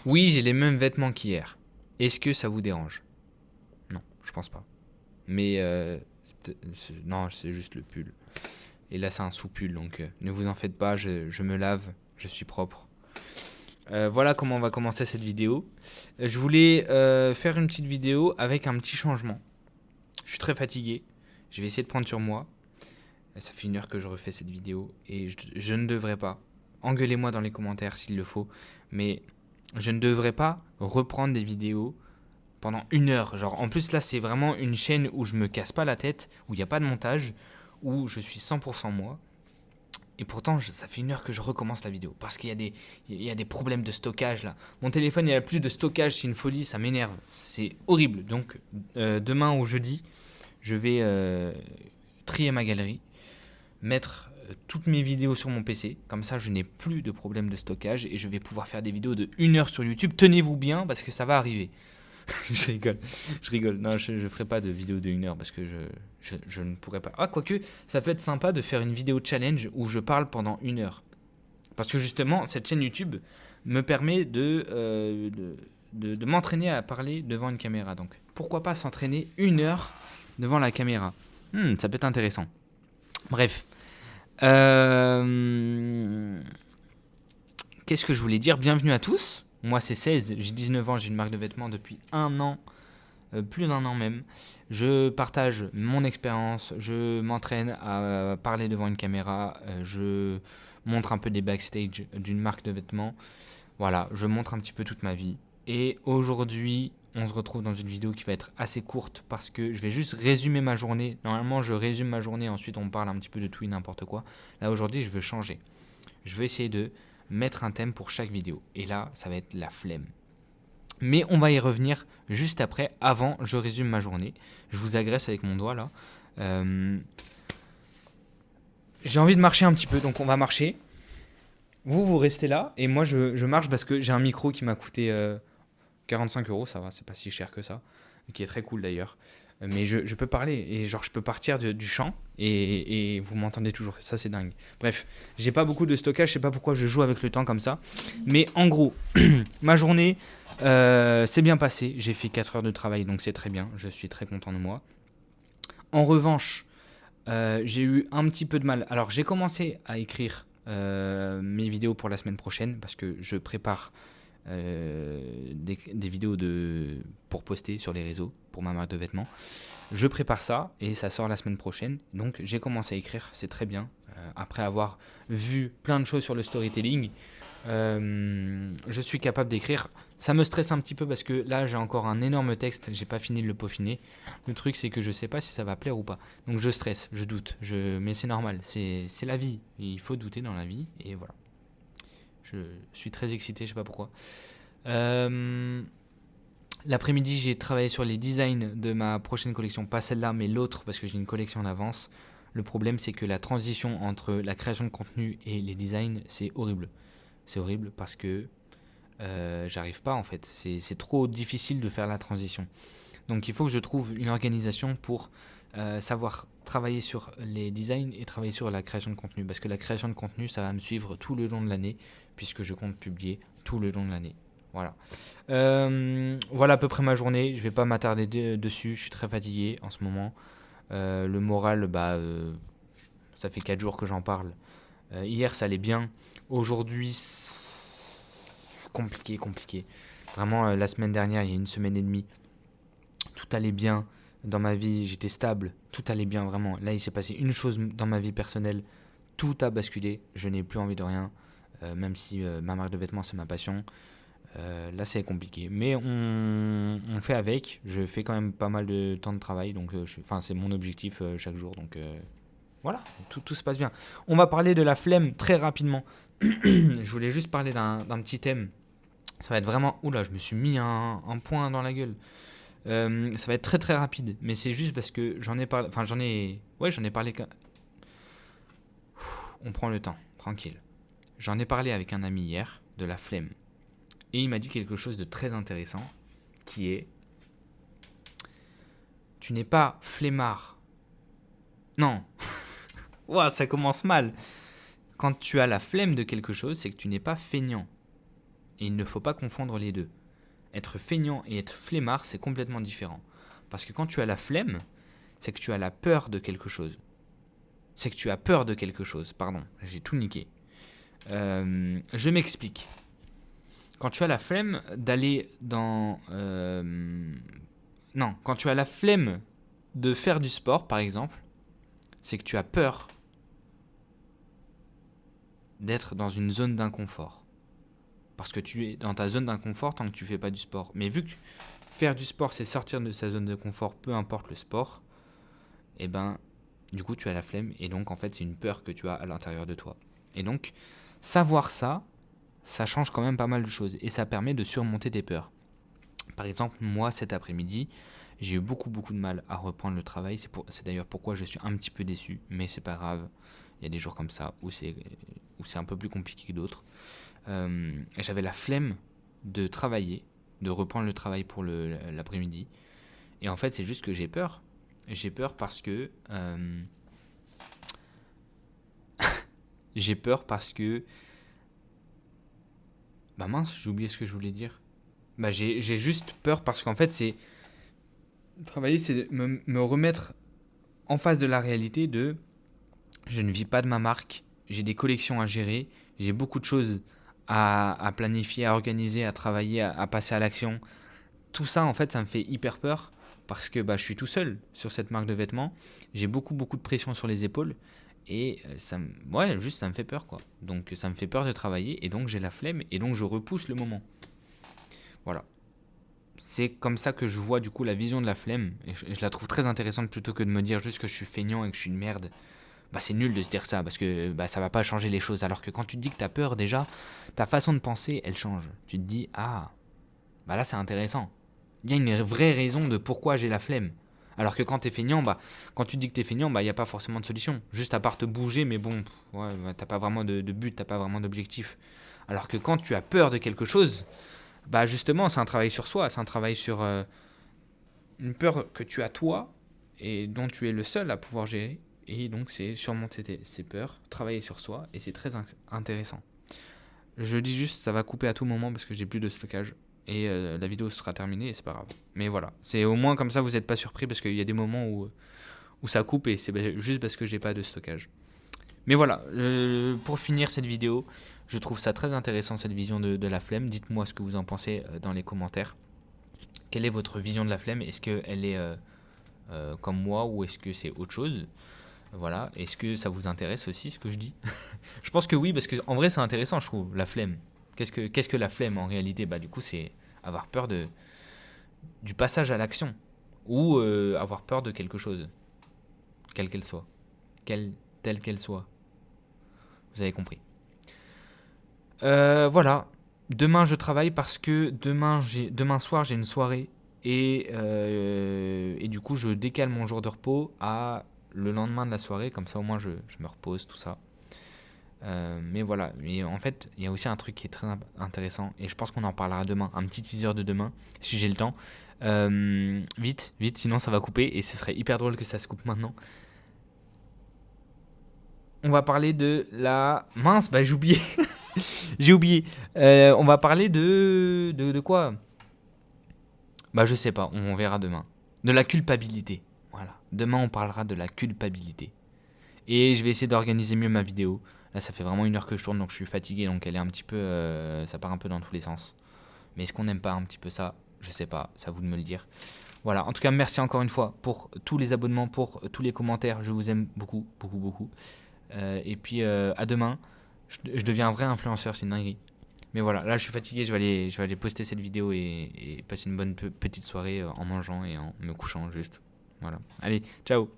Oui, j'ai les mêmes vêtements qu'hier. Est-ce que ça vous dérange? Non, je pense pas. Mais non, c'est juste le pull. Et là, c'est un sous-pull, donc ne vous en faites pas, je me lave, je suis propre. Voilà comment on va commencer cette vidéo. Je voulais faire une petite vidéo avec un petit changement. Je suis très fatigué. Je vais essayer de prendre sur moi. Ça fait 1 heure que je refais cette vidéo et je ne devrais pas. Engueulez-moi dans les commentaires s'il le faut. Mais je ne devrais pas reprendre des vidéos pendant 1 heure. Genre, en plus, là, c'est vraiment une chaîne où je me casse pas la tête, où il n'y a pas de montage, où je suis 100% moi. Et pourtant, ça fait 1 heure que je recommence la vidéo. Parce il y a des problèmes de stockage là. Mon téléphone, il n'y a plus de stockage, c'est une folie, ça m'énerve. C'est horrible. Donc, demain ou jeudi, je vais trier ma galerie, mettre toutes mes vidéos sur mon PC. Comme ça, je n'ai plus de problème de stockage et je vais pouvoir faire des vidéos de 1 heure sur YouTube. Tenez-vous bien parce que ça va arriver. Je rigole, je rigole. Non, je ferai pas de vidéo de 1 heure parce que je ne pourrais pas. Ah, quoique, ça peut être sympa de faire une vidéo challenge où je parle pendant 1 heure. Parce que justement, cette chaîne YouTube me permet de m'entraîner à parler devant une caméra. Donc, pourquoi pas s'entraîner 1 heure devant la caméra? Ça peut être intéressant. Bref. Qu'est-ce que je voulais dire? Bienvenue à tous. Moi, c'est 16, j'ai 19 ans, j'ai une marque de vêtements depuis 1 an. Plus d'1 an même. Je partage mon expérience, je m'entraîne à parler devant une caméra, je montre un peu des backstage d'une marque de vêtements. Voilà, je montre un petit peu toute ma vie. Et aujourd'hui, on se retrouve dans une vidéo qui va être assez courte parce que je vais juste résumer ma journée. Normalement, je résume ma journée, ensuite on parle un petit peu de tout et n'importe quoi. Là, aujourd'hui, je veux changer. Je veux essayer de mettre un thème pour chaque vidéo. Et là, ça va être la flemme. Mais on va y revenir juste après. Avant, je résume ma journée. Je vous agresse avec mon doigt là. J'ai envie de marcher un petit peu, donc on va marcher. Vous restez là et moi je marche parce que j'ai un micro qui m'a coûté 45 euros, ça va, c'est pas si cher que ça, qui est très cool d'ailleurs. Mais je peux parler et genre je peux partir du champ et vous m'entendez toujours, ça c'est dingue. Bref, j'ai pas beaucoup de stockage, je sais pas pourquoi je joue avec le temps comme ça. Mais en gros, ma journée s'est bien passée, j'ai fait 4 heures de travail donc c'est très bien, je suis très content de moi. En revanche, j'ai eu un petit peu de mal. Alors j'ai commencé à écrire mes vidéos pour la semaine prochaine parce que je prépare des vidéos pour poster sur les réseaux pour ma marque de vêtements. Je prépare ça et ça sort la semaine prochaine. Donc j'ai commencé à écrire, c'est très bien. Après avoir vu plein de choses sur le storytelling, je suis capable d'écrire. Ça me stresse un petit peu parce que là j'ai encore un énorme texte, j'ai pas fini de le peaufiner. Le truc c'est que je sais pas si ça va plaire ou pas. Donc je stresse, je doute, mais c'est normal, c'est la vie. Il faut douter dans la vie et voilà. Je suis très excité, je sais pas pourquoi. L'après-midi, j'ai travaillé sur les designs de ma prochaine collection, pas celle-là, mais l'autre, parce que j'ai une collection en avance. Le problème, c'est que la transition entre la création de contenu et les designs, c'est horrible. C'est horrible parce que j'arrive pas en fait. C'est trop difficile de faire la transition. Donc il faut que je trouve une organisation pour savoir travailler sur les designs et travailler sur la création de contenu. Parce que la création de contenu, ça va me suivre tout le long de l'année, puisque je compte publier tout le long de l'année. Voilà. Voilà à peu près ma journée. Je vais pas m'attarder dessus. Je suis très fatigué en ce moment. Le moral, ça fait 4 jours que j'en parle. Hier, ça allait bien. Aujourd'hui, compliqué. Vraiment, la semaine dernière, il y a 1 semaine et demie, tout allait bien dans ma vie, j'étais stable, tout allait bien vraiment. Là, il s'est passé une chose dans ma vie personnelle, tout a basculé, je n'ai plus envie de rien, même si ma marque de vêtements, c'est ma passion. Là, c'est compliqué. Mais on fait avec, je fais quand même pas mal de temps de travail, donc c'est mon objectif chaque jour, donc voilà, tout se passe bien. On va parler de la flemme très rapidement. Je voulais juste parler d'un petit thème. Ça va être vraiment... Oula, je me suis mis un point dans la gueule. Ça va être très très rapide, mais c'est juste parce que j'en ai parlé... Enfin, j'en ai parlé... On prend le temps, tranquille. J'en ai parlé avec un ami hier, de la flemme. Et il m'a dit quelque chose de très intéressant, qui est... Tu n'es pas flemmard. Non. Ouah, ça commence mal. Quand tu as la flemme de quelque chose, c'est que tu n'es pas feignant. Et il ne faut pas confondre les deux. Être feignant et être flemmard, c'est complètement différent. Parce que quand tu as la flemme, c'est que tu as la peur de quelque chose. C'est que tu as peur de quelque chose, pardon, j'ai tout niqué. Je m'explique. Quand tu as la flemme d'aller dans... Non, quand tu as la flemme de faire du sport, par exemple, c'est que tu as peur d'être dans une zone d'inconfort. Parce que tu es dans ta zone d'inconfort tant que tu ne fais pas du sport. Mais vu que faire du sport, c'est sortir de sa zone de confort, peu importe le sport, et ben, du coup, tu as la flemme. Et donc, en fait, c'est une peur que tu as à l'intérieur de toi. Et donc, savoir ça, ça change quand même pas mal de choses. Et ça permet de surmonter tes peurs. Par exemple, moi, cet après-midi, j'ai eu beaucoup de mal à reprendre le travail. C'est d'ailleurs pourquoi je suis un petit peu déçu. Mais c'est pas grave. Il y a des jours comme ça où c'est un peu plus compliqué que d'autres. J'avais la flemme de travailler, de reprendre le travail pour l'après-midi. Et en fait, c'est juste que j'ai peur. J'ai peur parce que... j'ai peur parce que... Bah mince, j'ai oublié ce que je voulais dire. Bah j'ai juste peur parce qu'en fait, c'est... Travailler, c'est me remettre en face de la réalité de... Je ne vis pas de ma marque, j'ai des collections à gérer, j'ai beaucoup de choses à planifier, à organiser, à travailler, à passer à l'action. Tout ça, en fait, ça me fait hyper peur parce que bah, je suis tout seul sur cette marque de vêtements. J'ai beaucoup de pression sur les épaules et ça me fait peur, quoi. Donc ça me fait peur de travailler et donc j'ai la flemme et donc je repousse le moment. Voilà. C'est comme ça que je vois du coup la vision de la flemme et je la trouve très intéressante plutôt que de me dire juste que je suis feignant et que je suis une merde. Bah, c'est nul de se dire ça parce que bah, ça va pas changer les choses. Alors que quand tu te dis que tu as peur déjà, ta façon de penser, elle change. Tu te dis, ah, bah là c'est intéressant. Il y a une vraie raison de pourquoi j'ai la flemme. Alors que quand t'es feignant, bah, quand tu te dis que t'es feignant, bah, il n'y a pas forcément de solution. Juste à part te bouger, mais bon, ouais, bah, t'as pas vraiment de but, t'as pas vraiment d'objectif. Alors que quand tu as peur de quelque chose, bah justement, c'est un travail sur soi, c'est un travail sur une peur que tu as toi et dont tu es le seul à pouvoir gérer. Et donc, c'est surmonter ces peurs, travailler sur soi, et c'est très intéressant. Je dis juste, ça va couper à tout moment parce que j'ai plus de stockage. Et la vidéo sera terminée et c'est pas grave. Mais voilà, c'est au moins comme ça, vous n'êtes pas surpris parce qu'il y a des moments où ça coupe et c'est juste parce que j'ai pas de stockage. Mais voilà, pour finir cette vidéo, je trouve ça très intéressant cette vision de la flemme. Dites-moi ce que vous en pensez dans les commentaires. Quelle est votre vision de la flemme? Est-ce qu'elle est comme moi ou est-ce que c'est autre chose? Voilà, est-ce que ça vous intéresse aussi ce que je dis? Je pense que oui, parce que en vrai c'est intéressant, je trouve, la flemme. Qu'est-ce que la flemme en réalité? Bah du coup c'est avoir peur du passage à l'action ou avoir peur de quelque chose, quelle qu'elle soit, telle qu'elle soit. Vous avez compris. Voilà. Demain je travaille parce que demain soir j'ai une soirée et du coup je décale mon jour de repos à le lendemain de la soirée, comme ça au moins je me repose, tout ça. Mais voilà, mais en fait, il y a aussi un truc qui est très intéressant, et je pense qu'on en parlera demain, un petit teaser de demain, si j'ai le temps. Vite, sinon ça va couper, et ce serait hyper drôle que ça se coupe maintenant. On va parler de la... Mince, bah j'ai oublié. J'ai oublié. On va parler de quoi? Bah je sais pas, on verra demain. De la culpabilité. Voilà. Demain on parlera de la culpabilité. Et je vais essayer d'organiser mieux ma vidéo. Là, ça fait vraiment 1 heure que je tourne, donc je suis fatigué, donc elle est un petit peu... ça part un peu dans tous les sens. Mais est-ce qu'on n'aime pas un petit peu ça? Je sais pas, c'est à vous de me le dire. Voilà, en tout cas, merci encore une fois pour tous les abonnements, pour tous les commentaires. Je vous aime beaucoup, beaucoup, beaucoup. Et puis, à demain. Je deviens un vrai influenceur, c'est une dinguerie. Mais voilà, là, je suis fatigué, je vais aller poster cette vidéo et passer une bonne petite soirée en mangeant et en me couchant, juste. Voilà. Allez, ciao!